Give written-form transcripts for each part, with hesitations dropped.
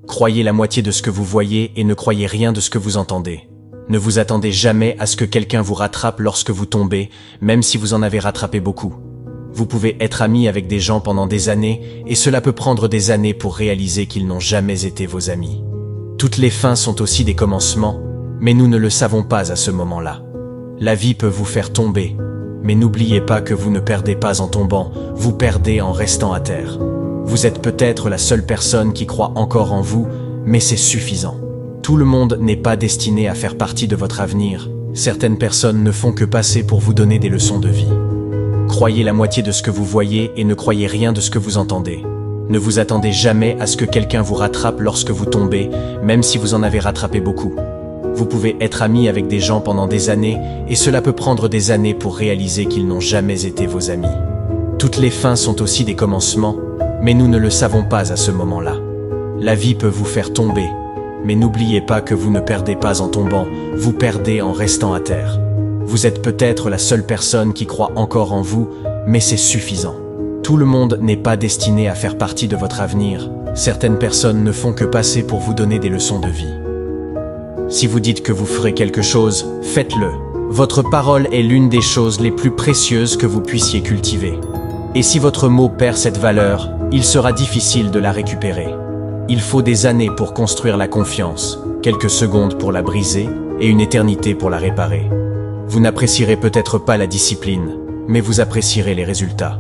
Croyez la moitié de ce que vous voyez et ne croyez rien de ce que vous entendez. Ne vous attendez jamais à ce que quelqu'un vous rattrape lorsque vous tombez, même si vous en avez rattrapé beaucoup. Vous pouvez être ami avec des gens pendant des années, et cela peut prendre des années pour réaliser qu'ils n'ont jamais été vos amis. Toutes les fins sont aussi des commencements, mais nous ne le savons pas à ce moment-là. La vie peut vous faire tomber, mais n'oubliez pas que vous ne perdez pas en tombant, vous perdez en restant à terre. Vous êtes peut-être la seule personne qui croit encore en vous, mais c'est suffisant. Tout le monde n'est pas destiné à faire partie de votre avenir. Certaines personnes ne font que passer pour vous donner des leçons de vie. Croyez la moitié de ce que vous voyez et ne croyez rien de ce que vous entendez. Ne vous attendez jamais à ce que quelqu'un vous rattrape lorsque vous tombez, même si vous en avez rattrapé beaucoup. Vous pouvez être ami avec des gens pendant des années, et cela peut prendre des années pour réaliser qu'ils n'ont jamais été vos amis. Toutes les fins sont aussi des commencements, mais nous ne le savons pas à ce moment-là. La vie peut vous faire tomber, mais n'oubliez pas que vous ne perdez pas en tombant, vous perdez en restant à terre. Vous êtes peut-être la seule personne qui croit encore en vous, mais c'est suffisant. Tout le monde n'est pas destiné à faire partie de votre avenir. Certaines personnes ne font que passer pour vous donner des leçons de vie. Si vous dites que vous ferez quelque chose, faites-le. Votre parole est l'une des choses les plus précieuses que vous puissiez cultiver. Et si votre mot perd cette valeur, il sera difficile de la récupérer. Il faut des années pour construire la confiance, quelques secondes pour la briser et une éternité pour la réparer. Vous n'apprécierez peut-être pas la discipline, mais vous apprécierez les résultats.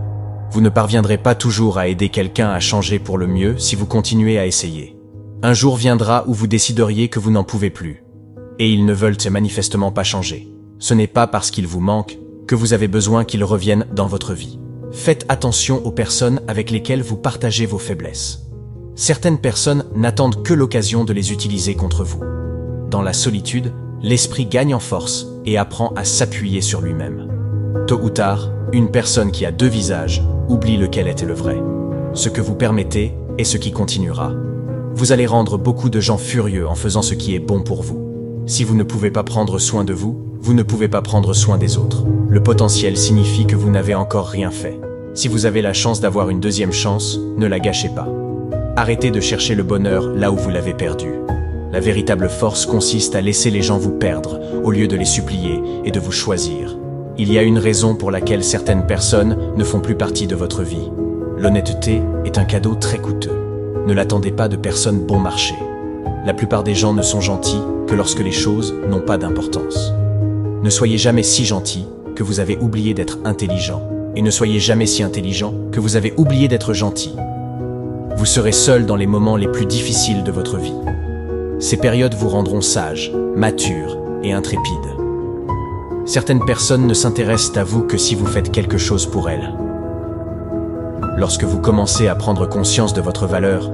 Vous ne parviendrez pas toujours à aider quelqu'un à changer pour le mieux si vous continuez à essayer. Un jour viendra où vous décideriez que vous n'en pouvez plus. Et ils ne veulent manifestement pas changer. Ce n'est pas parce qu'ils vous manquent que vous avez besoin qu'ils reviennent dans votre vie. Faites attention aux personnes avec lesquelles vous partagez vos faiblesses. Certaines personnes n'attendent que l'occasion de les utiliser contre vous. Dans la solitude, l'esprit gagne en force et apprend à s'appuyer sur lui-même. Tôt ou tard, une personne qui a deux visages oublie lequel était le vrai. Ce que vous permettez est ce qui continuera. Vous allez rendre beaucoup de gens furieux en faisant ce qui est bon pour vous. Si vous ne pouvez pas prendre soin de vous, vous ne pouvez pas prendre soin des autres. Le potentiel signifie que vous n'avez encore rien fait. Si vous avez la chance d'avoir une deuxième chance, ne la gâchez pas. Arrêtez de chercher le bonheur là où vous l'avez perdu. La véritable force consiste à laisser les gens vous perdre, au lieu de les supplier et de vous choisir. Il y a une raison pour laquelle certaines personnes ne font plus partie de votre vie. L'honnêteté est un cadeau très coûteux. Ne l'attendez pas de personnes bon marché. La plupart des gens ne sont gentils que lorsque les choses n'ont pas d'importance. Ne soyez jamais si gentil que vous avez oublié d'être intelligent, et ne soyez jamais si intelligent que vous avez oublié d'être gentil. Vous serez seul dans les moments les plus difficiles de votre vie. Ces périodes vous rendront sage, mature et intrépide. Certaines personnes ne s'intéressent à vous que si vous faites quelque chose pour elles. Lorsque vous commencez à prendre conscience de votre valeur,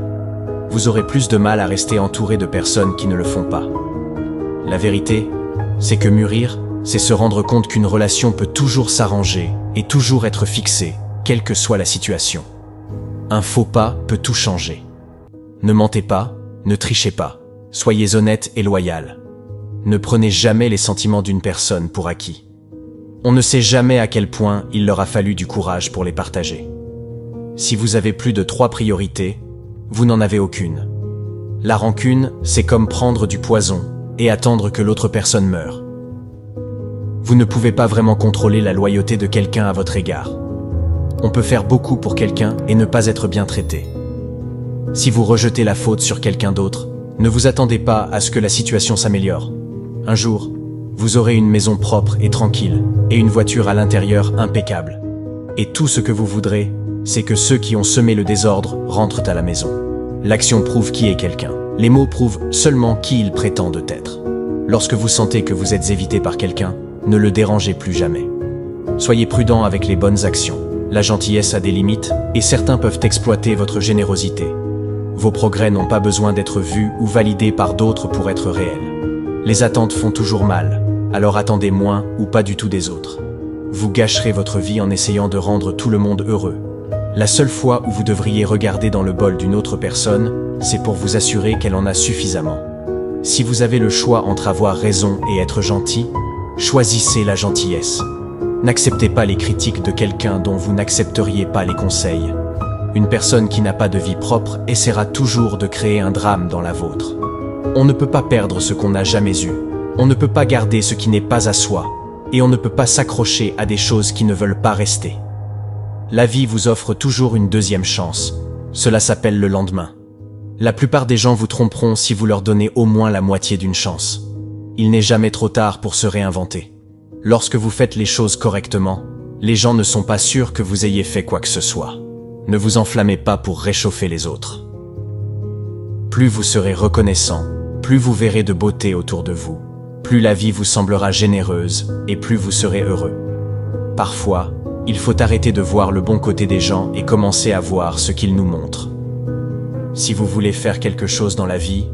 vous aurez plus de mal à rester entouré de personnes qui ne le font pas. La vérité, c'est que mûrir, c'est se rendre compte qu'une relation peut toujours s'arranger et toujours être fixée, quelle que soit la situation. Un faux pas peut tout changer. Ne mentez pas, ne trichez pas. Soyez honnête et loyal. Ne prenez jamais les sentiments d'une personne pour acquis. On ne sait jamais à quel point il leur a fallu du courage pour les partager. Si vous avez plus de 3 priorités, vous n'en avez aucune. La rancune, c'est comme prendre du poison et attendre que l'autre personne meure. Vous ne pouvez pas vraiment contrôler la loyauté de quelqu'un à votre égard. On peut faire beaucoup pour quelqu'un et ne pas être bien traité. Si vous rejetez la faute sur quelqu'un d'autre, ne vous attendez pas à ce que la situation s'améliore. Un jour, vous aurez une maison propre et tranquille et une voiture à l'intérieur impeccable. Et tout ce que vous voudrez, c'est que ceux qui ont semé le désordre rentrent à la maison. L'action prouve qui est quelqu'un. Les mots prouvent seulement qui il prétend être. Lorsque vous sentez que vous êtes évité par quelqu'un, ne le dérangez plus jamais. Soyez prudent avec les bonnes actions. La gentillesse a des limites et certains peuvent exploiter votre générosité. Vos progrès n'ont pas besoin d'être vus ou validés par d'autres pour être réels. Les attentes font toujours mal, alors attendez moins ou pas du tout des autres. Vous gâcherez votre vie en essayant de rendre tout le monde heureux. La seule fois où vous devriez regarder dans le bol d'une autre personne, c'est pour vous assurer qu'elle en a suffisamment. Si vous avez le choix entre avoir raison et être gentil, choisissez la gentillesse. N'acceptez pas les critiques de quelqu'un dont vous n'accepteriez pas les conseils. Une personne qui n'a pas de vie propre essaiera toujours de créer un drame dans la vôtre. On ne peut pas perdre ce qu'on n'a jamais eu. On ne peut pas garder ce qui n'est pas à soi. Et on ne peut pas s'accrocher à des choses qui ne veulent pas rester. La vie vous offre toujours une deuxième chance. Cela s'appelle le lendemain. La plupart des gens vous tromperont si vous leur donnez au moins la moitié d'une chance. Il n'est jamais trop tard pour se réinventer. Lorsque vous faites les choses correctement, les gens ne sont pas sûrs que vous ayez fait quoi que ce soit. Ne vous enflammez pas pour réchauffer les autres. Plus vous serez reconnaissant, plus vous verrez de beauté autour de vous, plus la vie vous semblera généreuse et plus vous serez heureux. Parfois, il faut arrêter de voir le bon côté des gens et commencer à voir ce qu'ils nous montrent. Si vous voulez faire quelque chose dans la vie,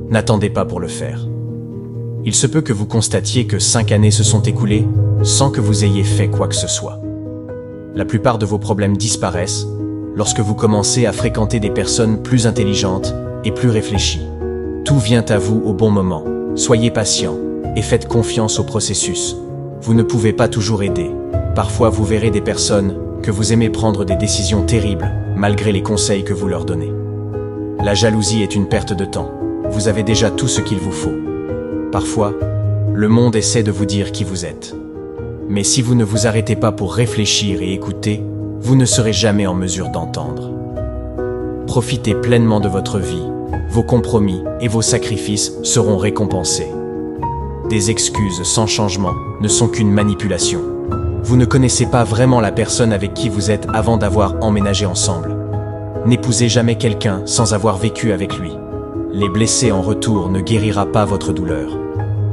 n'attendez pas pour le faire. Il se peut que vous constatiez que 5 années se sont écoulées sans que vous ayez fait quoi que ce soit. La plupart de vos problèmes disparaissent lorsque vous commencez à fréquenter des personnes plus intelligentes et plus réfléchies. Tout vient à vous au bon moment. Soyez patient et faites confiance au processus. Vous ne pouvez pas toujours aider. Parfois, vous verrez des personnes que vous aimez prendre des décisions terribles malgré les conseils que vous leur donnez. La jalousie est une perte de temps. Vous avez déjà tout ce qu'il vous faut. Parfois, le monde essaie de vous dire qui vous êtes. Mais si vous ne vous arrêtez pas pour réfléchir et écouter, vous ne serez jamais en mesure d'entendre. Profitez pleinement de votre vie. Vos compromis et vos sacrifices seront récompensés. Des excuses sans changement ne sont qu'une manipulation. Vous ne connaissez pas vraiment la personne avec qui vous êtes avant d'avoir emménagé ensemble. N'épousez jamais quelqu'un sans avoir vécu avec lui. Les blesser en retour ne guérira pas votre douleur.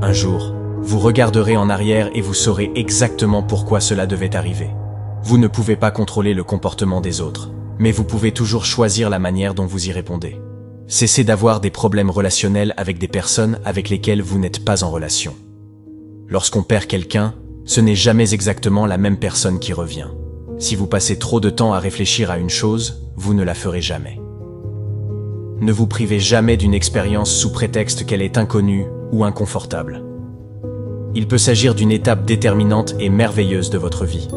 Un jour, vous regarderez en arrière et vous saurez exactement pourquoi cela devait arriver. Vous ne pouvez pas contrôler le comportement des autres, mais vous pouvez toujours choisir la manière dont vous y répondez. Cessez d'avoir des problèmes relationnels avec des personnes avec lesquelles vous n'êtes pas en relation. Lorsqu'on perd quelqu'un, ce n'est jamais exactement la même personne qui revient. Si vous passez trop de temps à réfléchir à une chose, vous ne la ferez jamais. Ne vous privez jamais d'une expérience sous prétexte qu'elle est inconnue ou inconfortable. Il peut s'agir d'une étape déterminante et merveilleuse de votre vie.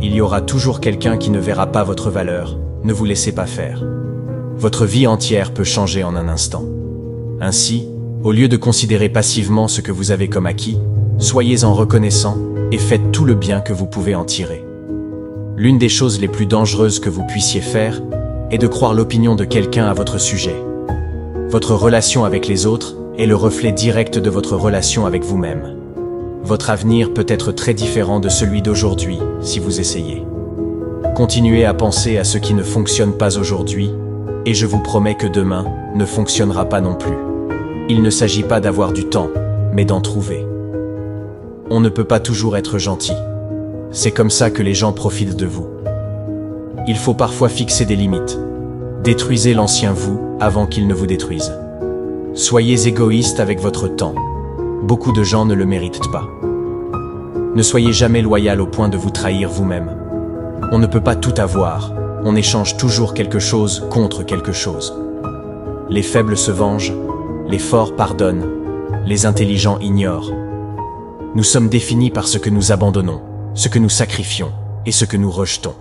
Il y aura toujours quelqu'un qui ne verra pas votre valeur, ne vous laissez pas faire. Votre vie entière peut changer en un instant. Ainsi, au lieu de considérer passivement ce que vous avez comme acquis, soyez-en reconnaissant et faites tout le bien que vous pouvez en tirer. L'une des choses les plus dangereuses que vous puissiez faire est de croire l'opinion de quelqu'un à votre sujet. Votre relation avec les autres est le reflet direct de votre relation avec vous-même. Votre avenir peut être très différent de celui d'aujourd'hui si vous essayez. Continuez à penser à ce qui ne fonctionne pas aujourd'hui et je vous promets que demain ne fonctionnera pas non plus. Il ne s'agit pas d'avoir du temps, mais d'en trouver. On ne peut pas toujours être gentil. C'est comme ça que les gens profitent de vous. Il faut parfois fixer des limites. Détruisez l'ancien vous avant qu'il ne vous détruise. Soyez égoïste avec votre temps. Beaucoup de gens ne le méritent pas. Ne soyez jamais loyal au point de vous trahir vous-même. On ne peut pas tout avoir. On échange toujours quelque chose contre quelque chose. Les faibles se vengent, les forts pardonnent, les intelligents ignorent. Nous sommes définis par ce que nous abandonnons, ce que nous sacrifions et ce que nous rejetons.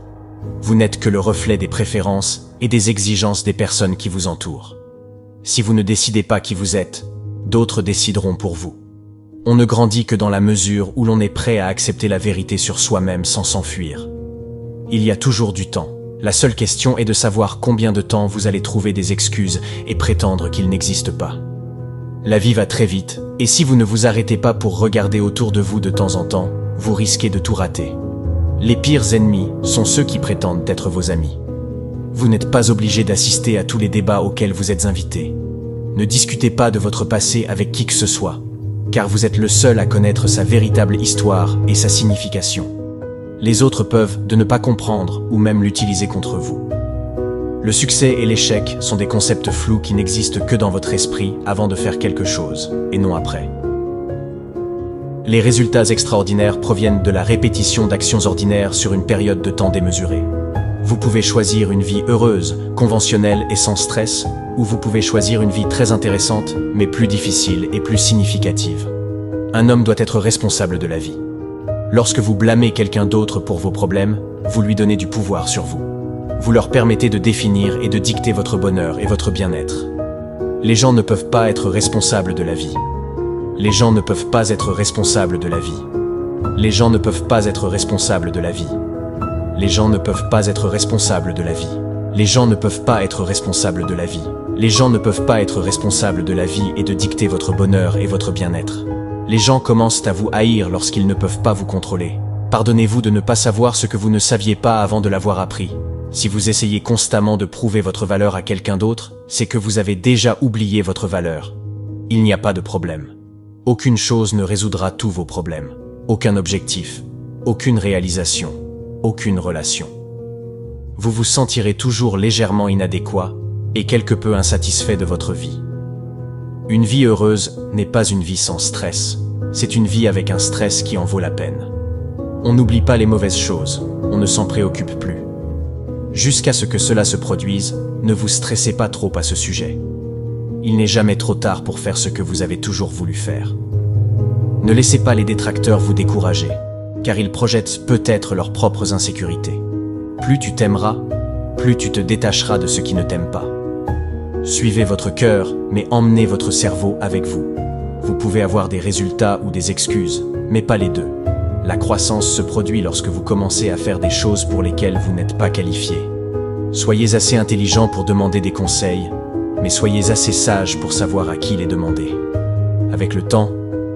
Vous n'êtes que le reflet des préférences et des exigences des personnes qui vous entourent. Si vous ne décidez pas qui vous êtes, d'autres décideront pour vous. On ne grandit que dans la mesure où l'on est prêt à accepter la vérité sur soi-même sans s'enfuir. Il y a toujours du temps. La seule question est de savoir combien de temps vous allez trouver des excuses et prétendre qu'il n'existe pas. La vie va très vite, et si vous ne vous arrêtez pas pour regarder autour de vous de temps en temps, vous risquez de tout rater. Les pires ennemis sont ceux qui prétendent être vos amis. Vous n'êtes pas obligé d'assister à tous les débats auxquels vous êtes invité. Ne discutez pas de votre passé avec qui que ce soit, car vous êtes le seul à connaître sa véritable histoire et sa signification. Les autres peuvent de ne pas comprendre ou même l'utiliser contre vous. Le succès et l'échec sont des concepts flous qui n'existent que dans votre esprit avant de faire quelque chose, et non après. Les résultats extraordinaires proviennent de la répétition d'actions ordinaires sur une période de temps démesurée. Vous pouvez choisir une vie heureuse, conventionnelle et sans stress, ou vous pouvez choisir une vie très intéressante, mais plus difficile et plus significative. Un homme doit être responsable de la vie. Lorsque vous blâmez quelqu'un d'autre pour vos problèmes, vous lui donnez du pouvoir sur vous. Vous leur permettez de définir et de dicter votre bonheur et votre bien-être. Les gens ne peuvent pas être responsables de la vie. Les gens ne peuvent pas être responsables de la vie. Les gens ne peuvent pas être responsables de la vie. Les gens ne peuvent pas être responsables de la vie. Les gens ne peuvent pas être responsables de la vie. Les gens ne peuvent pas être responsables de la vie et de dicter votre bonheur et votre bien-être. Les gens commencent à vous haïr lorsqu'ils ne peuvent pas vous contrôler. Pardonnez-vous de ne pas savoir ce que vous ne saviez pas avant de l'avoir appris. Si vous essayez constamment de prouver votre valeur à quelqu'un d'autre, c'est que vous avez déjà oublié votre valeur. Il n'y a pas de problème. Aucune chose ne résoudra tous vos problèmes. Aucun objectif, aucune réalisation, aucune relation. Vous vous sentirez toujours légèrement inadéquat et quelque peu insatisfait de votre vie. Une vie heureuse n'est pas une vie sans stress. C'est une vie avec un stress qui en vaut la peine. On n'oublie pas les mauvaises choses, on ne s'en préoccupe plus. Jusqu'à ce que cela se produise, ne vous stressez pas trop à ce sujet. Il n'est jamais trop tard pour faire ce que vous avez toujours voulu faire. Ne laissez pas les détracteurs vous décourager, car ils projettent peut-être leurs propres insécurités. Plus tu t'aimeras, plus tu te détacheras de ceux qui ne t'aiment pas. Suivez votre cœur, mais emmenez votre cerveau avec vous. Vous pouvez avoir des résultats ou des excuses, mais pas les deux. La croissance se produit lorsque vous commencez à faire des choses pour lesquelles vous n'êtes pas qualifié. Soyez assez intelligent pour demander des conseils, mais soyez assez sage pour savoir à qui les demander. Avec le temps,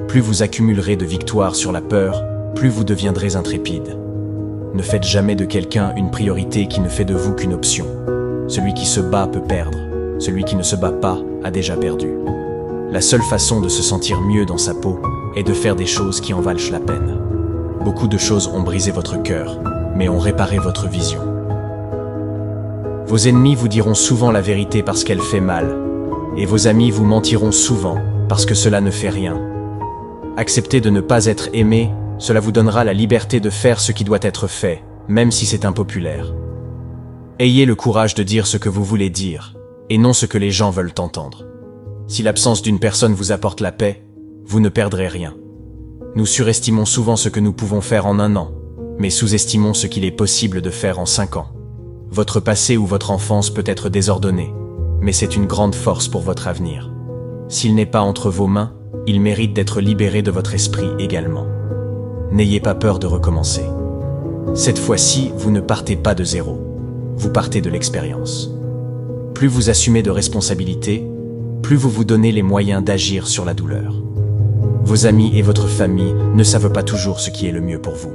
plus vous accumulerez de victoires sur la peur, plus vous deviendrez intrépide. Ne faites jamais de quelqu'un une priorité qui ne fait de vous qu'une option. Celui qui se bat peut perdre, celui qui ne se bat pas a déjà perdu. La seule façon de se sentir mieux dans sa peau est de faire des choses qui en valent la peine. Beaucoup de choses ont brisé votre cœur, mais ont réparé votre vision. Vos ennemis vous diront souvent la vérité parce qu'elle fait mal, et vos amis vous mentiront souvent parce que cela ne fait rien. Acceptez de ne pas être aimé, cela vous donnera la liberté de faire ce qui doit être fait, même si c'est impopulaire. Ayez le courage de dire ce que vous voulez dire, et non ce que les gens veulent entendre. Si l'absence d'une personne vous apporte la paix, vous ne perdrez rien. Nous surestimons souvent ce que nous pouvons faire en 1 an, mais sous-estimons ce qu'il est possible de faire en 5 ans. Votre passé ou votre enfance peut être désordonné, mais c'est une grande force pour votre avenir. S'il n'est pas entre vos mains, il mérite d'être libéré de votre esprit également. N'ayez pas peur de recommencer. Cette fois-ci, vous ne partez pas de zéro, vous partez de l'expérience. Plus vous assumez de responsabilités, plus vous vous donnez les moyens d'agir sur la douleur. Vos amis et votre famille ne savent pas toujours ce qui est le mieux pour vous.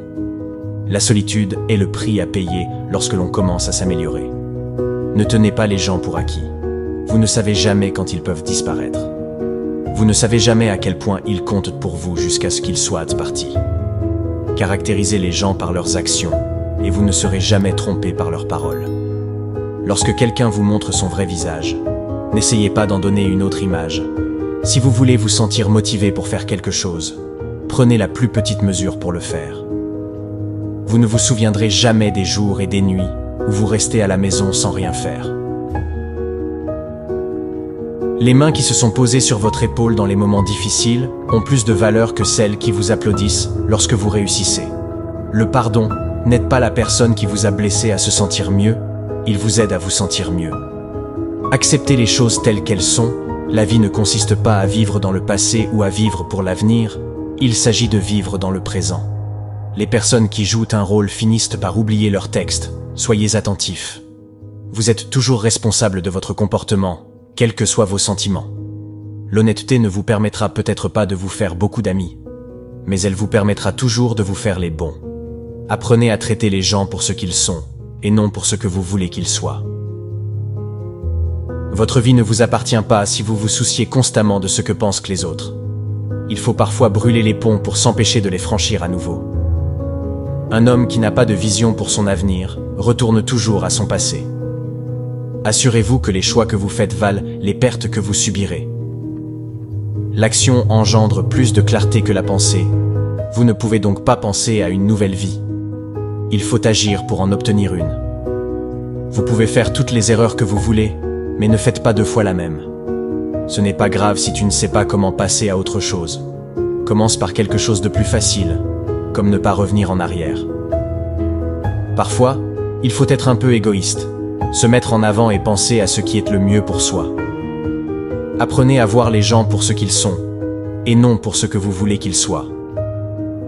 La solitude est le prix à payer lorsque l'on commence à s'améliorer. Ne tenez pas les gens pour acquis. Vous ne savez jamais quand ils peuvent disparaître. Vous ne savez jamais à quel point ils comptent pour vous jusqu'à ce qu'ils soient partis. Caractérisez les gens par leurs actions et vous ne serez jamais trompé par leurs paroles. Lorsque quelqu'un vous montre son vrai visage, n'essayez pas d'en donner une autre image. Si vous voulez vous sentir motivé pour faire quelque chose, prenez la plus petite mesure pour le faire. Vous ne vous souviendrez jamais des jours et des nuits où vous restez à la maison sans rien faire. Les mains qui se sont posées sur votre épaule dans les moments difficiles ont plus de valeur que celles qui vous applaudissent lorsque vous réussissez. Le pardon n'aide pas la personne qui vous a blessé à se sentir mieux, il vous aide à vous sentir mieux. Acceptez les choses telles qu'elles sont. La vie ne consiste pas à vivre dans le passé ou à vivre pour l'avenir, il s'agit de vivre dans le présent. Les personnes qui jouent un rôle finissent par oublier leur texte, soyez attentifs. Vous êtes toujours responsable de votre comportement, quels que soient vos sentiments. L'honnêteté ne vous permettra peut-être pas de vous faire beaucoup d'amis, mais elle vous permettra toujours de vous faire les bons. Apprenez à traiter les gens pour ce qu'ils sont, et non pour ce que vous voulez qu'ils soient. Votre vie ne vous appartient pas si vous vous souciez constamment de ce que pensent les autres. Il faut parfois brûler les ponts pour s'empêcher de les franchir à nouveau. Un homme qui n'a pas de vision pour son avenir retourne toujours à son passé. Assurez-vous que les choix que vous faites valent les pertes que vous subirez. L'action engendre plus de clarté que la pensée. Vous ne pouvez donc pas penser à une nouvelle vie. Il faut agir pour en obtenir une. Vous pouvez faire toutes les erreurs que vous voulez, mais ne faites pas 2 fois la même. Ce n'est pas grave si tu ne sais pas comment passer à autre chose. Commence par quelque chose de plus facile, comme ne pas revenir en arrière. Parfois, il faut être un peu égoïste, Se mettre en avant et penser à ce qui est le mieux pour soi. Apprenez à voir les gens pour ce qu'ils sont, et non pour ce que vous voulez qu'ils soient.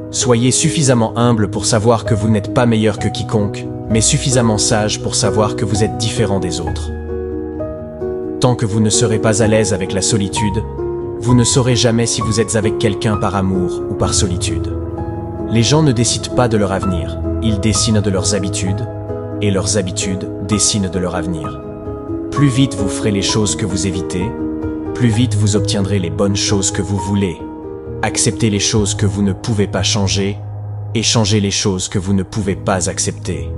Soyez suffisamment humble pour savoir que vous n'êtes pas meilleur que quiconque, mais suffisamment sage pour savoir que vous êtes différent des autres. Tant que vous ne serez pas à l'aise avec la solitude, vous ne saurez jamais si vous êtes avec quelqu'un par amour ou par solitude. Les gens ne décident pas de leur avenir, ils dessinent de leurs habitudes, et leurs habitudes dessinent de leur avenir. Plus vite vous ferez les choses que vous évitez, plus vite vous obtiendrez les bonnes choses que vous voulez. Acceptez les choses que vous ne pouvez pas changer, et changez les choses que vous ne pouvez pas accepter.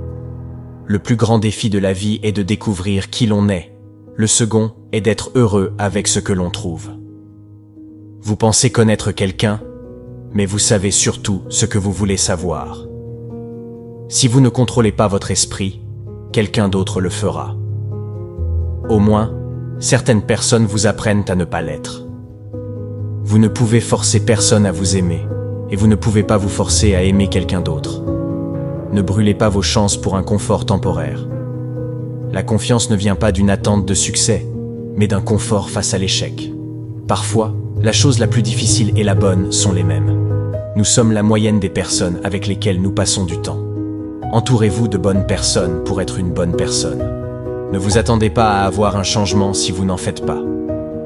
Le plus grand défi de la vie est de découvrir qui l'on est. Le second est d'être heureux avec ce que l'on trouve. Vous pensez connaître quelqu'un, mais vous savez surtout ce que vous voulez savoir. Si vous ne contrôlez pas votre esprit, quelqu'un d'autre le fera. Au moins, certaines personnes vous apprennent à ne pas l'être. Vous ne pouvez forcer personne à vous aimer, et vous ne pouvez pas vous forcer à aimer quelqu'un d'autre. Ne brûlez pas vos chances pour un confort temporaire. La confiance ne vient pas d'une attente de succès, mais d'un confort face à l'échec. Parfois, la chose la plus difficile et la bonne sont les mêmes. Nous sommes la moyenne des personnes avec lesquelles nous passons du temps. Entourez-vous de bonnes personnes pour être une bonne personne. Ne vous attendez pas à avoir un changement si vous n'en faites pas.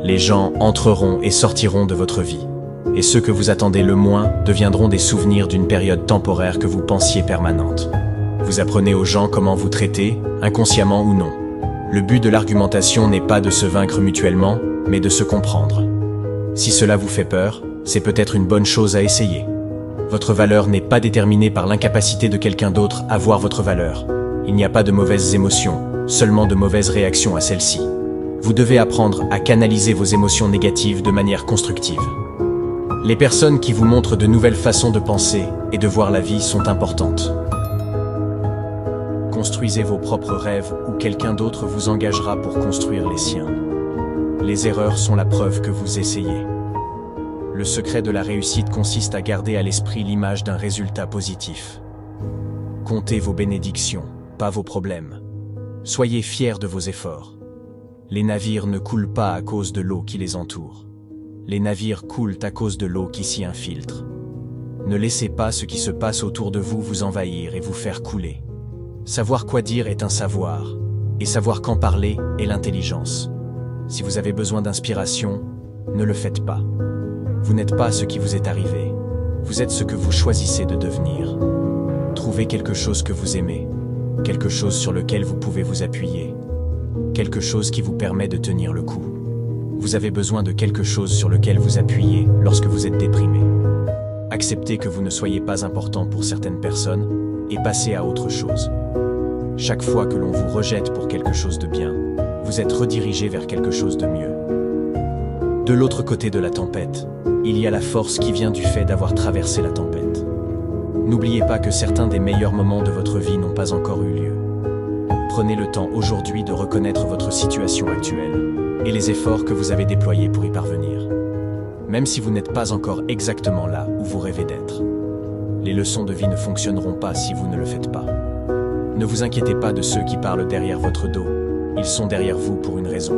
Les gens entreront et sortiront de votre vie. Et ceux que vous attendez le moins deviendront des souvenirs d'une période temporaire que vous pensiez permanente. Vous apprenez aux gens comment vous traiter, inconsciemment ou non. Le but de l'argumentation n'est pas de se vaincre mutuellement, mais de se comprendre. Si cela vous fait peur, c'est peut-être une bonne chose à essayer. Votre valeur n'est pas déterminée par l'incapacité de quelqu'un d'autre à voir votre valeur. Il n'y a pas de mauvaises émotions, seulement de mauvaises réactions à celles-ci. Vous devez apprendre à canaliser vos émotions négatives de manière constructive. Les personnes qui vous montrent de nouvelles façons de penser et de voir la vie sont importantes. Construisez vos propres rêves ou quelqu'un d'autre vous engagera pour construire les siens. Les erreurs sont la preuve que vous essayez. Le secret de la réussite consiste à garder à l'esprit l'image d'un résultat positif. Comptez vos bénédictions, pas vos problèmes. Soyez fiers de vos efforts. Les navires ne coulent pas à cause de l'eau qui les entoure. Les navires coulent à cause de l'eau qui s'y infiltre. Ne laissez pas ce qui se passe autour de vous envahir et vous faire couler. Savoir quoi dire est un savoir, et savoir quand parler est l'intelligence. Si vous avez besoin d'inspiration, ne le faites pas. Vous n'êtes pas ce qui vous est arrivé, vous êtes ce que vous choisissez de devenir. Trouvez quelque chose que vous aimez, quelque chose sur lequel vous pouvez vous appuyer, quelque chose qui vous permet de tenir le coup. Vous avez besoin de quelque chose sur lequel vous appuyer lorsque vous êtes déprimé. Acceptez que vous ne soyez pas important pour certaines personnes et passez à autre chose. Chaque fois que l'on vous rejette pour quelque chose de bien, vous êtes redirigé vers quelque chose de mieux. De l'autre côté de la tempête, il y a la force qui vient du fait d'avoir traversé la tempête. N'oubliez pas que certains des meilleurs moments de votre vie n'ont pas encore eu lieu. Prenez le temps aujourd'hui de reconnaître votre situation actuelle et les efforts que vous avez déployés pour y parvenir. Même si vous n'êtes pas encore exactement là où vous rêvez d'être. Les leçons de vie ne fonctionneront pas si vous ne le faites pas. Ne vous inquiétez pas de ceux qui parlent derrière votre dos. Ils sont derrière vous pour une raison.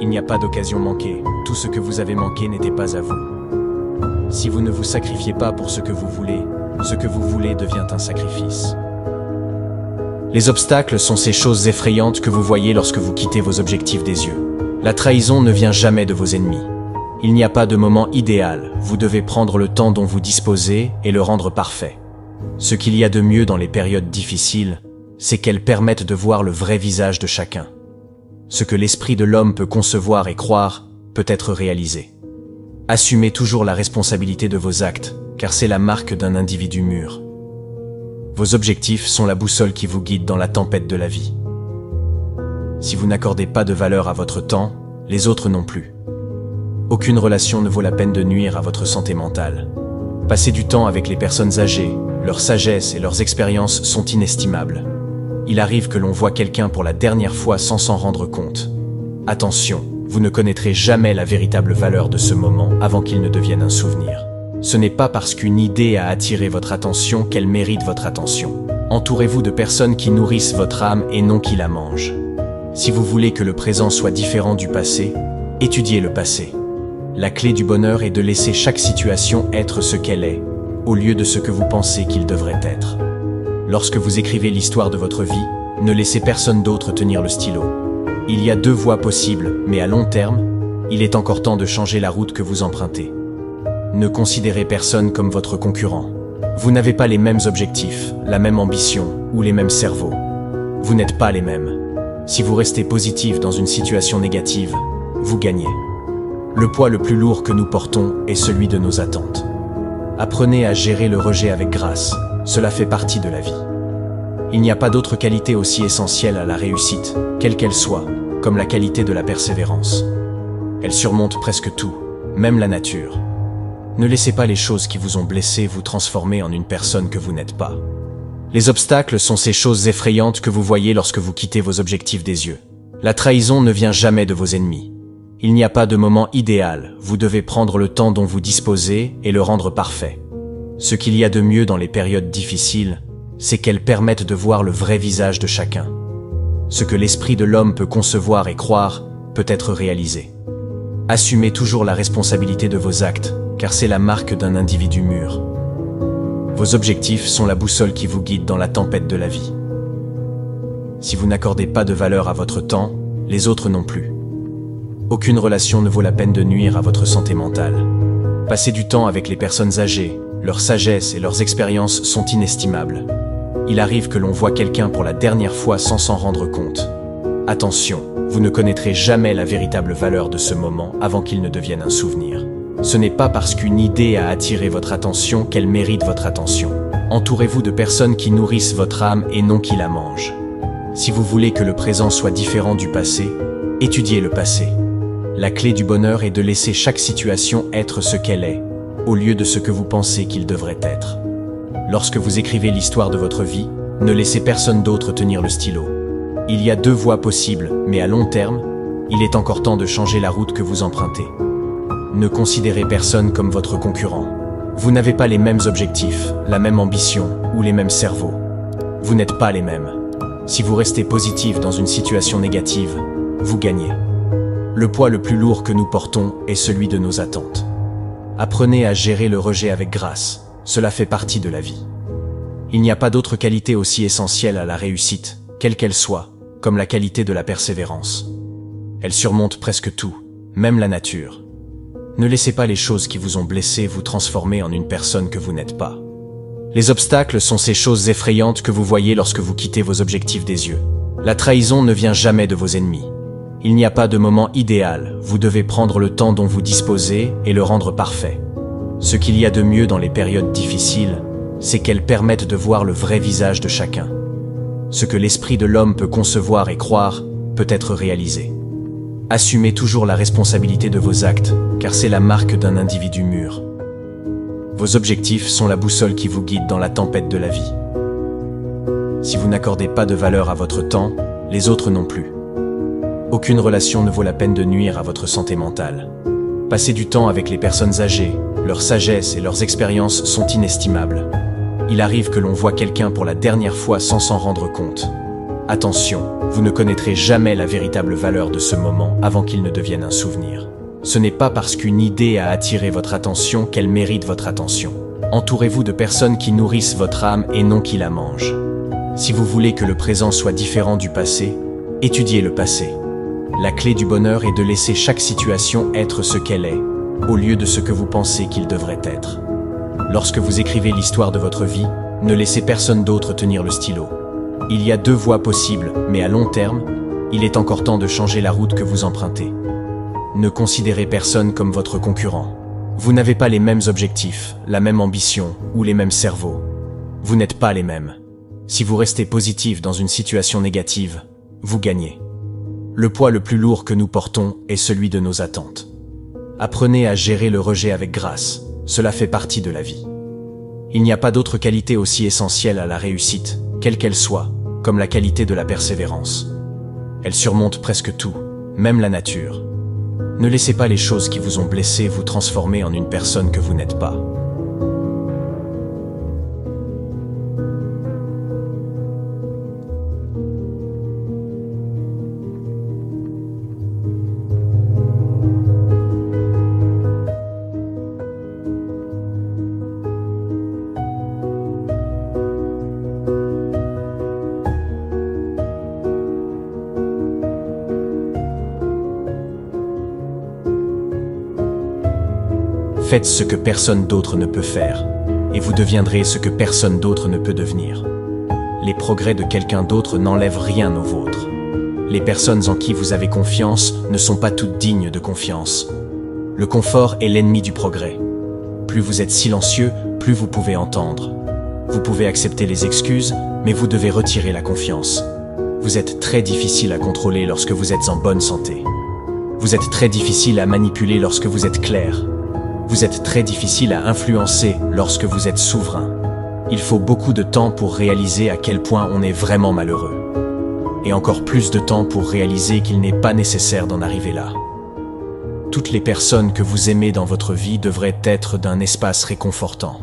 Il n'y a pas d'occasion manquée. Tout ce que vous avez manqué n'était pas à vous. Si vous ne vous sacrifiez pas pour ce que vous voulez devient un sacrifice. Les obstacles sont ces choses effrayantes que vous voyez lorsque vous quittez vos objectifs des yeux. La trahison ne vient jamais de vos ennemis. Il n'y a pas de moment idéal. Vous devez prendre le temps dont vous disposez et le rendre parfait. Ce qu'il y a de mieux dans les périodes difficiles, c'est qu'elles permettent de voir le vrai visage de chacun. Ce que l'esprit de l'homme peut concevoir et croire peut être réalisé. Assumez toujours la responsabilité de vos actes, car c'est la marque d'un individu mûr. Vos objectifs sont la boussole qui vous guide dans la tempête de la vie. Si vous n'accordez pas de valeur à votre temps, les autres non plus. Aucune relation ne vaut la peine de nuire à votre santé mentale. Passez du temps avec les personnes âgées, leur sagesse et leurs expériences sont inestimables. Il arrive que l'on voit quelqu'un pour la dernière fois sans s'en rendre compte. Attention, vous ne connaîtrez jamais la véritable valeur de ce moment avant qu'il ne devienne un souvenir. Ce n'est pas parce qu'une idée a attiré votre attention qu'elle mérite votre attention. Entourez-vous de personnes qui nourrissent votre âme et non qui la mangent. Si vous voulez que le présent soit différent du passé, étudiez le passé. La clé du bonheur est de laisser chaque situation être ce qu'elle est, au lieu de ce que vous pensez qu'il devrait être. Lorsque vous écrivez l'histoire de votre vie, ne laissez personne d'autre tenir le stylo. Il y a deux voies possibles, mais à long terme, il est encore temps de changer la route que vous empruntez. Ne considérez personne comme votre concurrent. Vous n'avez pas les mêmes objectifs, la même ambition ou les mêmes cerveaux. Vous n'êtes pas les mêmes. Si vous restez positif dans une situation négative, vous gagnez. Le poids le plus lourd que nous portons est celui de nos attentes. Apprenez à gérer le rejet avec grâce, cela fait partie de la vie. Il n'y a pas d'autre qualité aussi essentielle à la réussite, quelle qu'elle soit, comme la qualité de la persévérance. Elle surmonte presque tout, même la nature. Ne laissez pas les choses qui vous ont blessé vous transformer en une personne que vous n'êtes pas. Les obstacles sont ces choses effrayantes que vous voyez lorsque vous quittez vos objectifs des yeux. La trahison ne vient jamais de vos ennemis. Il n'y a pas de moment idéal, vous devez prendre le temps dont vous disposez et le rendre parfait. Ce qu'il y a de mieux dans les périodes difficiles, c'est qu'elles permettent de voir le vrai visage de chacun. Ce que l'esprit de l'homme peut concevoir et croire peut être réalisé. Assumez toujours la responsabilité de vos actes, car c'est la marque d'un individu mûr. Vos objectifs sont la boussole qui vous guide dans la tempête de la vie. Si vous n'accordez pas de valeur à votre temps, les autres non plus. Aucune relation ne vaut la peine de nuire à votre santé mentale. Passez du temps avec les personnes âgées, leur sagesse et leurs expériences sont inestimables. Il arrive que l'on voit quelqu'un pour la dernière fois sans s'en rendre compte. Attention, vous ne connaîtrez jamais la véritable valeur de ce moment avant qu'il ne devienne un souvenir. Ce n'est pas parce qu'une idée a attiré votre attention qu'elle mérite votre attention. Entourez-vous de personnes qui nourrissent votre âme et non qui la mangent. Si vous voulez que le présent soit différent du passé, étudiez le passé. La clé du bonheur est de laisser chaque situation être ce qu'elle est, au lieu de ce que vous pensez qu'il devrait être. Lorsque vous écrivez l'histoire de votre vie, ne laissez personne d'autre tenir le stylo. Il y a deux voies possibles, mais à long terme, il est encore temps de changer la route que vous empruntez. Ne considérez personne comme votre concurrent. Vous n'avez pas les mêmes objectifs, la même ambition ou les mêmes cerveaux. Vous n'êtes pas les mêmes. Si vous restez positif dans une situation négative, vous gagnez. Le poids le plus lourd que nous portons est celui de nos attentes. Apprenez à gérer le rejet avec grâce, cela fait partie de la vie. Il n'y a pas d'autre qualité aussi essentielle à la réussite, quelle qu'elle soit, comme la qualité de la persévérance. Elle surmonte presque tout, même la nature. Ne laissez pas les choses qui vous ont blessé vous transformer en une personne que vous n'êtes pas. Les obstacles sont ces choses effrayantes que vous voyez lorsque vous quittez vos objectifs des yeux. La trahison ne vient jamais de vos ennemis. Il n'y a pas de moment idéal, vous devez prendre le temps dont vous disposez et le rendre parfait. Ce qu'il y a de mieux dans les périodes difficiles, c'est qu'elles permettent de voir le vrai visage de chacun. Ce que l'esprit de l'homme peut concevoir et croire peut être réalisé. Assumez toujours la responsabilité de vos actes, car c'est la marque d'un individu mûr. Vos objectifs sont la boussole qui vous guide dans la tempête de la vie. Si vous n'accordez pas de valeur à votre temps, les autres non plus. Aucune relation ne vaut la peine de nuire à votre santé mentale. Passez du temps avec les personnes âgées, leur sagesse et leurs expériences sont inestimables. Il arrive que l'on voit quelqu'un pour la dernière fois sans s'en rendre compte. Attention, vous ne connaîtrez jamais la véritable valeur de ce moment avant qu'il ne devienne un souvenir. Ce n'est pas parce qu'une idée a attiré votre attention qu'elle mérite votre attention. Entourez-vous de personnes qui nourrissent votre âme et non qui la mangent. Si vous voulez que le présent soit différent du passé, étudiez le passé. La clé du bonheur est de laisser chaque situation être ce qu'elle est, au lieu de ce que vous pensez qu'il devrait être. Lorsque vous écrivez l'histoire de votre vie, ne laissez personne d'autre tenir le stylo. Il y a deux voies possibles, mais à long terme, il est encore temps de changer la route que vous empruntez. Ne considérez personne comme votre concurrent. Vous n'avez pas les mêmes objectifs, la même ambition ou les mêmes cerveaux. Vous n'êtes pas les mêmes. Si vous restez positif dans une situation négative, vous gagnez. Le poids le plus lourd que nous portons est celui de nos attentes. Apprenez à gérer le rejet avec grâce, cela fait partie de la vie. Il n'y a pas d'autre qualité aussi essentielle à la réussite, quelle qu'elle soit, comme la qualité de la persévérance. Elle surmonte presque tout, même la nature. Ne laissez pas les choses qui vous ont blessé vous transformer en une personne que vous n'êtes pas. Faites ce que personne d'autre ne peut faire, et vous deviendrez ce que personne d'autre ne peut devenir. Les progrès de quelqu'un d'autre n'enlèvent rien au vôtre. Les personnes en qui vous avez confiance ne sont pas toutes dignes de confiance. Le confort est l'ennemi du progrès. Plus vous êtes silencieux, plus vous pouvez entendre. Vous pouvez accepter les excuses, mais vous devez retirer la confiance. Vous êtes très difficile à contrôler lorsque vous êtes en bonne santé. Vous êtes très difficile à manipuler lorsque vous êtes clair. Vous êtes très difficile à influencer lorsque vous êtes souverain. Il faut beaucoup de temps pour réaliser à quel point on est vraiment malheureux. Et encore plus de temps pour réaliser qu'il n'est pas nécessaire d'en arriver là. Toutes les personnes que vous aimez dans votre vie devraient être d'un espace réconfortant,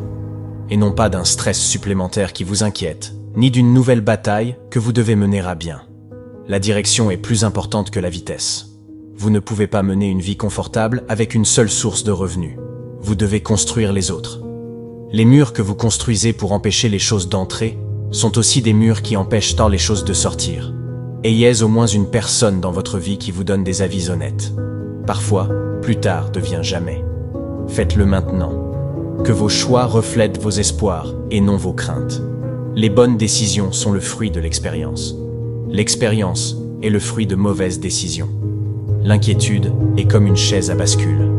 et non pas d'un stress supplémentaire qui vous inquiète, ni d'une nouvelle bataille que vous devez mener à bien. La direction est plus importante que la vitesse. Vous ne pouvez pas mener une vie confortable avec une seule source de revenus. Vous devez construire les autres. Les murs que vous construisez pour empêcher les choses d'entrer sont aussi des murs qui empêchent tant les choses de sortir. Ayez au moins une personne dans votre vie qui vous donne des avis honnêtes. Parfois, plus tard devient jamais. Faites-le maintenant. Que vos choix reflètent vos espoirs et non vos craintes. Les bonnes décisions sont le fruit de l'expérience. L'expérience est le fruit de mauvaises décisions. L'inquiétude est comme une chaise à bascule.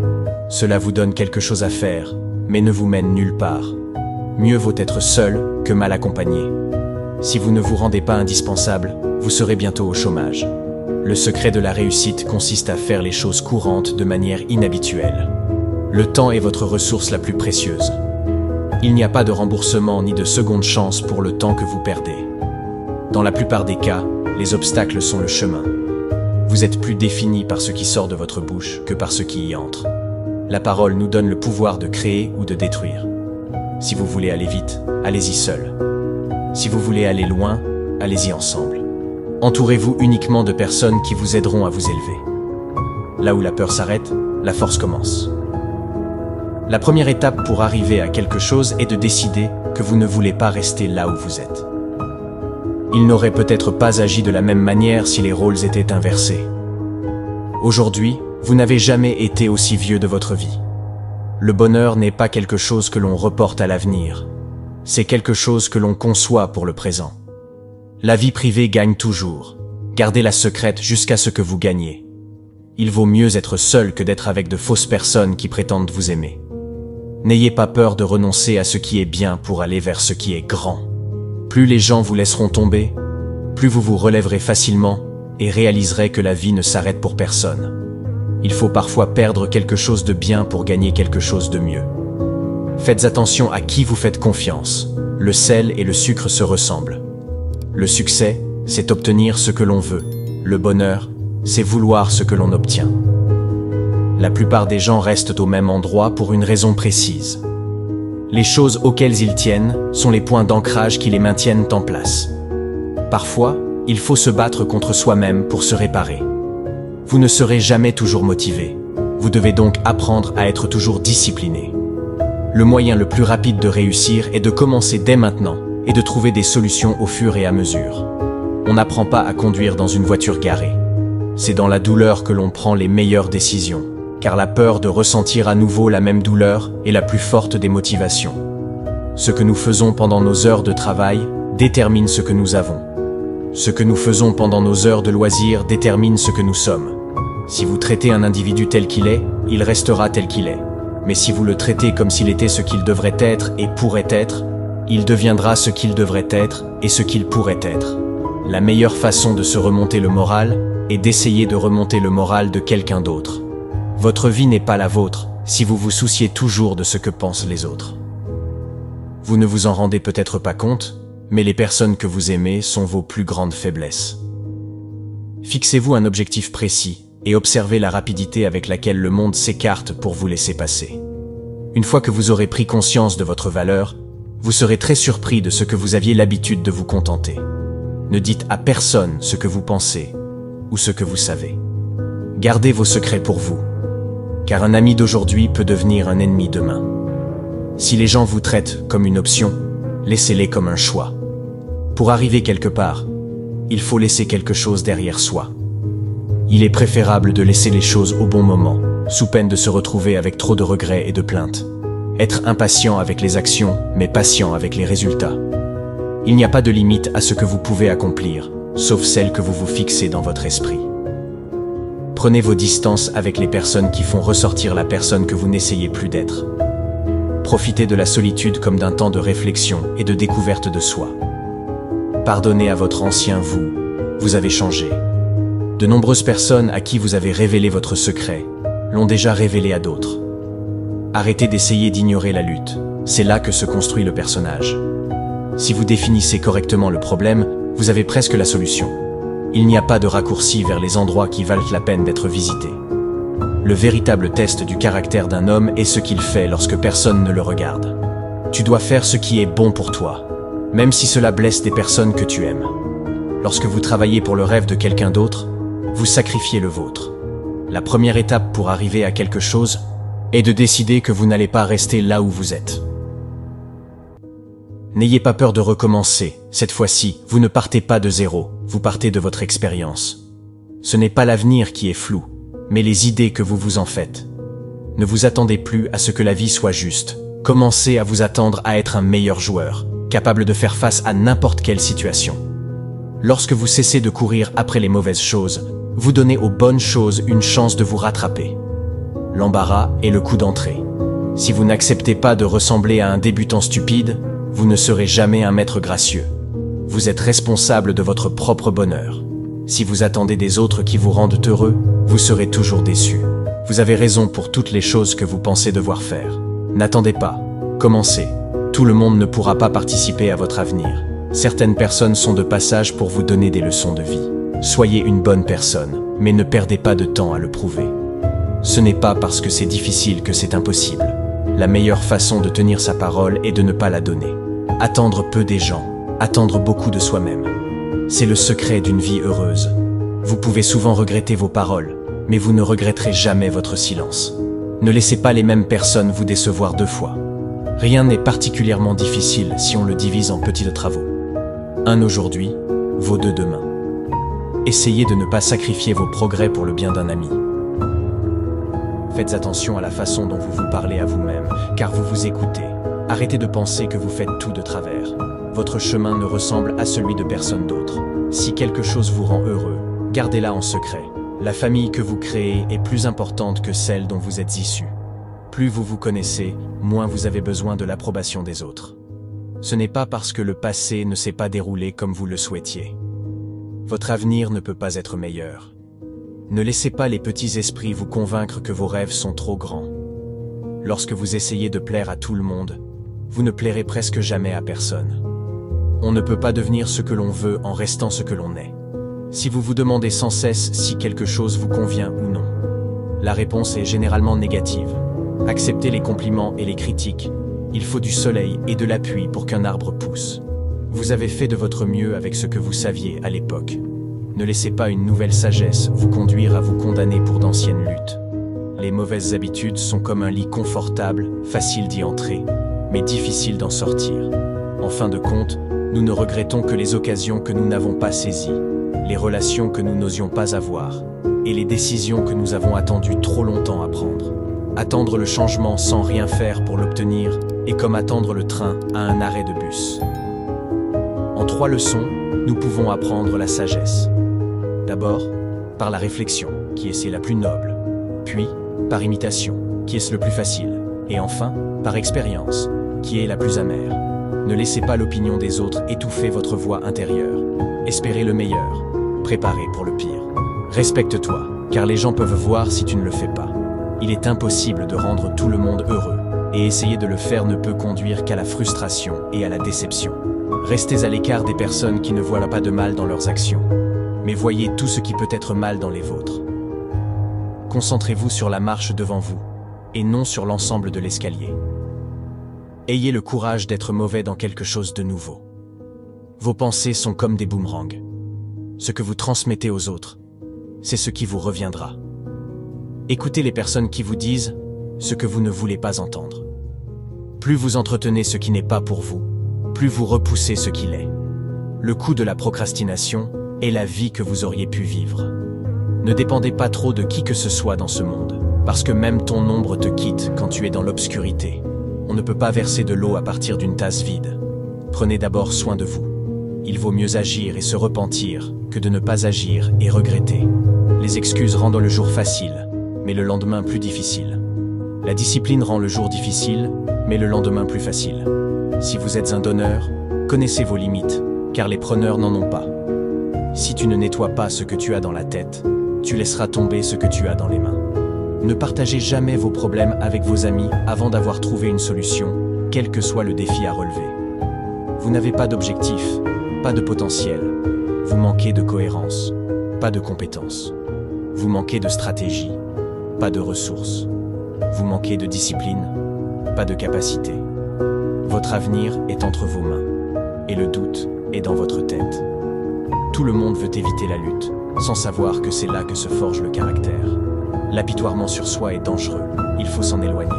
Cela vous donne quelque chose à faire, mais ne vous mène nulle part. Mieux vaut être seul que mal accompagné. Si vous ne vous rendez pas indispensable, vous serez bientôt au chômage. Le secret de la réussite consiste à faire les choses courantes de manière inhabituelle. Le temps est votre ressource la plus précieuse. Il n'y a pas de remboursement ni de seconde chance pour le temps que vous perdez. Dans la plupart des cas, les obstacles sont le chemin. Vous êtes plus défini par ce qui sort de votre bouche que par ce qui y entre. La parole nous donne le pouvoir de créer ou de détruire. Si vous voulez aller vite, allez-y seul. Si vous voulez aller loin, allez-y ensemble. Entourez-vous uniquement de personnes qui vous aideront à vous élever. Là où la peur s'arrête, la force commence. La première étape pour arriver à quelque chose est de décider que vous ne voulez pas rester là où vous êtes. Il n'aurait peut-être pas agi de la même manière si les rôles étaient inversés. Aujourd'hui, vous n'avez jamais été aussi vieux de votre vie. Le bonheur n'est pas quelque chose que l'on reporte à l'avenir. C'est quelque chose que l'on conçoit pour le présent. La vie privée gagne toujours. Gardez-la secrète jusqu'à ce que vous gagniez. Il vaut mieux être seul que d'être avec de fausses personnes qui prétendent vous aimer. N'ayez pas peur de renoncer à ce qui est bien pour aller vers ce qui est grand. Plus les gens vous laisseront tomber, plus vous vous relèverez facilement et réaliserez que la vie ne s'arrête pour personne. Il faut parfois perdre quelque chose de bien pour gagner quelque chose de mieux. Faites attention à qui vous faites confiance. Le sel et le sucre se ressemblent. Le succès, c'est obtenir ce que l'on veut. Le bonheur, c'est vouloir ce que l'on obtient. La plupart des gens restent au même endroit pour une raison précise. Les choses auxquelles ils tiennent sont les points d'ancrage qui les maintiennent en place. Parfois, il faut se battre contre soi-même pour se réparer. Vous ne serez jamais toujours motivé. Vous devez donc apprendre à être toujours discipliné. Le moyen le plus rapide de réussir est de commencer dès maintenant et de trouver des solutions au fur et à mesure. On n'apprend pas à conduire dans une voiture garée. C'est dans la douleur que l'on prend les meilleures décisions, car la peur de ressentir à nouveau la même douleur est la plus forte des motivations. Ce que nous faisons pendant nos heures de travail détermine ce que nous avons. Ce que nous faisons pendant nos heures de loisirs détermine ce que nous sommes. Si vous traitez un individu tel qu'il est, il restera tel qu'il est. Mais si vous le traitez comme s'il était ce qu'il devrait être et pourrait être, il deviendra ce qu'il devrait être et ce qu'il pourrait être. La meilleure façon de se remonter le moral est d'essayer de remonter le moral de quelqu'un d'autre. Votre vie n'est pas la vôtre si vous vous souciez toujours de ce que pensent les autres. Vous ne vous en rendez peut-être pas compte, mais les personnes que vous aimez sont vos plus grandes faiblesses. Fixez-vous un objectif précis et observez la rapidité avec laquelle le monde s'écarte pour vous laisser passer. Une fois que vous aurez pris conscience de votre valeur, vous serez très surpris de ce que vous aviez l'habitude de vous contenter. Ne dites à personne ce que vous pensez ou ce que vous savez. Gardez vos secrets pour vous, car un ami d'aujourd'hui peut devenir un ennemi demain. Si les gens vous traitent comme une option, laissez-les comme un choix. Pour arriver quelque part, il faut laisser quelque chose derrière soi. Il est préférable de laisser les choses au bon moment, sous peine de se retrouver avec trop de regrets et de plaintes. Être impatient avec les actions, mais patient avec les résultats. Il n'y a pas de limite à ce que vous pouvez accomplir, sauf celle que vous vous fixez dans votre esprit. Prenez vos distances avec les personnes qui font ressortir la personne que vous n'essayez plus d'être. Profitez de la solitude comme d'un temps de réflexion et de découverte de soi. Pardonnez à votre ancien vous, vous avez changé. De nombreuses personnes à qui vous avez révélé votre secret l'ont déjà révélé à d'autres. Arrêtez d'essayer d'ignorer la lutte, c'est là que se construit le personnage. Si vous définissez correctement le problème, vous avez presque la solution. Il n'y a pas de raccourci vers les endroits qui valent la peine d'être visités. Le véritable test du caractère d'un homme est ce qu'il fait lorsque personne ne le regarde. Tu dois faire ce qui est bon pour toi, même si cela blesse des personnes que tu aimes. Lorsque vous travaillez pour le rêve de quelqu'un d'autre, vous sacrifiez le vôtre. La première étape pour arriver à quelque chose est de décider que vous n'allez pas rester là où vous êtes. N'ayez pas peur de recommencer. Cette fois-ci, vous ne partez pas de zéro, vous partez de votre expérience. Ce n'est pas l'avenir qui est flou, mais les idées que vous vous en faites. Ne vous attendez plus à ce que la vie soit juste. Commencez à vous attendre à être un meilleur joueur, capable de faire face à n'importe quelle situation. Lorsque vous cessez de courir après les mauvaises choses, vous donnez aux bonnes choses une chance de vous rattraper. L'embarras est le coup d'entrée. Si vous n'acceptez pas de ressembler à un débutant stupide, vous ne serez jamais un maître gracieux. Vous êtes responsable de votre propre bonheur. Si vous attendez des autres qui vous rendent heureux, vous serez toujours déçu. Vous avez raison pour toutes les choses que vous pensez devoir faire. N'attendez pas, commencez. Tout le monde ne pourra pas participer à votre avenir. Certaines personnes sont de passage pour vous donner des leçons de vie. Soyez une bonne personne, mais ne perdez pas de temps à le prouver. Ce n'est pas parce que c'est difficile que c'est impossible. La meilleure façon de tenir sa parole est de ne pas la donner. Attendre peu des gens, attendre beaucoup de soi-même. C'est le secret d'une vie heureuse. Vous pouvez souvent regretter vos paroles, mais vous ne regretterez jamais votre silence. Ne laissez pas les mêmes personnes vous décevoir 2 fois. Rien n'est particulièrement difficile si on le divise en petits travaux. Un aujourd'hui vaut 2 demain. Essayez de ne pas sacrifier vos progrès pour le bien d'un ami. Faites attention à la façon dont vous vous parlez à vous-même, car vous vous écoutez. Arrêtez de penser que vous faites tout de travers. Votre chemin ne ressemble à celui de personne d'autre. Si quelque chose vous rend heureux, gardez-la en secret. La famille que vous créez est plus importante que celle dont vous êtes issu. Plus vous vous connaissez, moins vous avez besoin de l'approbation des autres. Ce n'est pas parce que le passé ne s'est pas déroulé comme vous le souhaitiez. Votre avenir ne peut pas être meilleur. Ne laissez pas les petits esprits vous convaincre que vos rêves sont trop grands. Lorsque vous essayez de plaire à tout le monde, vous ne plairez presque jamais à personne. On ne peut pas devenir ce que l'on veut en restant ce que l'on est. Si vous vous demandez sans cesse si quelque chose vous convient ou non, la réponse est généralement négative. Acceptez les compliments et les critiques. Il faut du soleil et de la pluie pour qu'un arbre pousse. Vous avez fait de votre mieux avec ce que vous saviez à l'époque. Ne laissez pas une nouvelle sagesse vous conduire à vous condamner pour d'anciennes luttes. Les mauvaises habitudes sont comme un lit confortable, facile d'y entrer, mais difficile d'en sortir. En fin de compte, nous ne regrettons que les occasions que nous n'avons pas saisies, les relations que nous n'osions pas avoir, et les décisions que nous avons attendu trop longtemps à prendre. Attendre le changement sans rien faire pour l'obtenir est comme attendre le train à un arrêt de bus. En 3 leçons, nous pouvons apprendre la sagesse. D'abord, par la réflexion, qui est la plus noble, puis par imitation, qui est le plus facile, et enfin, par expérience, qui est la plus amère. Ne laissez pas l'opinion des autres étouffer votre voix intérieure. Espérez le meilleur, préparez pour le pire. Respecte-toi, car les gens peuvent voir si tu ne le fais pas. Il est impossible de rendre tout le monde heureux, et essayer de le faire ne peut conduire qu'à la frustration et à la déception. Restez à l'écart des personnes qui ne voient pas de mal dans leurs actions, mais voyez tout ce qui peut être mal dans les vôtres. Concentrez-vous sur la marche devant vous, et non sur l'ensemble de l'escalier. Ayez le courage d'être mauvais dans quelque chose de nouveau. Vos pensées sont comme des boomerangs. Ce que vous transmettez aux autres, c'est ce qui vous reviendra. Écoutez les personnes qui vous disent ce que vous ne voulez pas entendre. Plus vous entretenez ce qui n'est pas pour vous, plus vous repoussez ce qui l'est. Le coût de la procrastination est la vie que vous auriez pu vivre. Ne dépendez pas trop de qui que ce soit dans ce monde. Parce que même ton ombre te quitte quand tu es dans l'obscurité. On ne peut pas verser de l'eau à partir d'une tasse vide. Prenez d'abord soin de vous. Il vaut mieux agir et se repentir que de ne pas agir et regretter. Les excuses rendent le jour facile, mais le lendemain plus difficile. La discipline rend le jour difficile, mais le lendemain plus facile. Si vous êtes un donneur, connaissez vos limites, car les preneurs n'en ont pas. Si tu ne nettoies pas ce que tu as dans la tête, tu laisseras tomber ce que tu as dans les mains. Ne partagez jamais vos problèmes avec vos amis avant d'avoir trouvé une solution, quel que soit le défi à relever. Vous n'avez pas d'objectif, pas de potentiel. Vous manquez de cohérence, pas de compétences. Vous manquez de stratégie, pas de ressources. Vous manquez de discipline, pas de capacité. Votre avenir est entre vos mains, et le doute est dans votre tête. Tout le monde veut éviter la lutte, sans savoir que c'est là que se forge le caractère. L'apitoiement sur soi est dangereux, il faut s'en éloigner.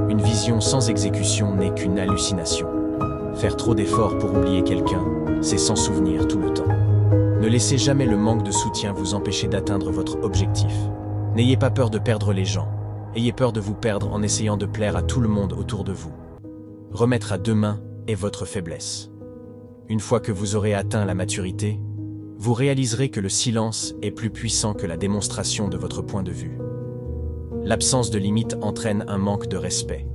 Une vision sans exécution n'est qu'une hallucination. Faire trop d'efforts pour oublier quelqu'un, c'est s'en souvenir tout le temps. Ne laissez jamais le manque de soutien vous empêcher d'atteindre votre objectif. N'ayez pas peur de perdre les gens. Ayez peur de vous perdre en essayant de plaire à tout le monde autour de vous. Remettre à deux mains est votre faiblesse. Une fois que vous aurez atteint la maturité, vous réaliserez que le silence est plus puissant que la démonstration de votre point de vue. L'absence de limite entraîne un manque de respect.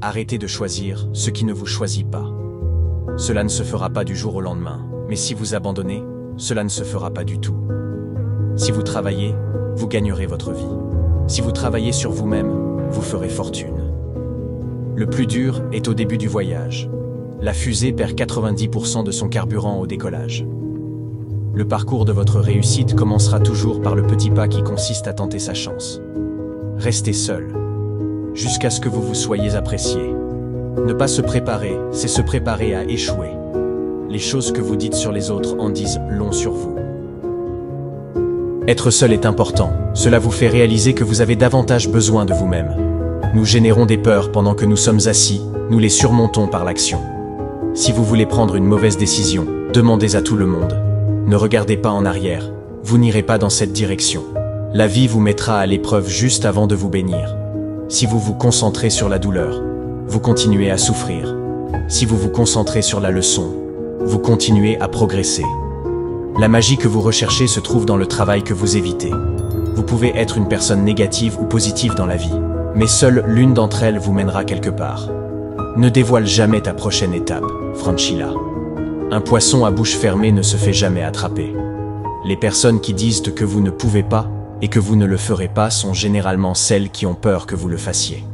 Arrêtez de choisir ce qui ne vous choisit pas. Cela ne se fera pas du jour au lendemain, mais si vous abandonnez, cela ne se fera pas du tout. Si vous travaillez, vous gagnerez votre vie. Si vous travaillez sur vous-même, vous ferez fortune. Le plus dur est au début du voyage. La fusée perd 90% de son carburant au décollage. Le parcours de votre réussite commencera toujours par le petit pas qui consiste à tenter sa chance. Restez seul, jusqu'à ce que vous vous soyez apprécié. Ne pas se préparer, c'est se préparer à échouer. Les choses que vous dites sur les autres en disent long sur vous. Être seul est important. Cela vous fait réaliser que vous avez davantage besoin de vous-même. Nous générons des peurs pendant que nous sommes assis, nous les surmontons par l'action. Si vous voulez prendre une mauvaise décision, demandez à tout le monde. Ne regardez pas en arrière, vous n'irez pas dans cette direction. La vie vous mettra à l'épreuve juste avant de vous bénir. Si vous vous concentrez sur la douleur, vous continuez à souffrir. Si vous vous concentrez sur la leçon, vous continuez à progresser. La magie que vous recherchez se trouve dans le travail que vous évitez. Vous pouvez être une personne négative ou positive dans la vie, mais seule l'une d'entre elles vous mènera quelque part. Ne dévoile jamais ta prochaine étape, franchis-la. Un poisson à bouche fermée ne se fait jamais attraper. Les personnes qui disent que vous ne pouvez pas et que vous ne le ferez pas sont généralement celles qui ont peur que vous le fassiez.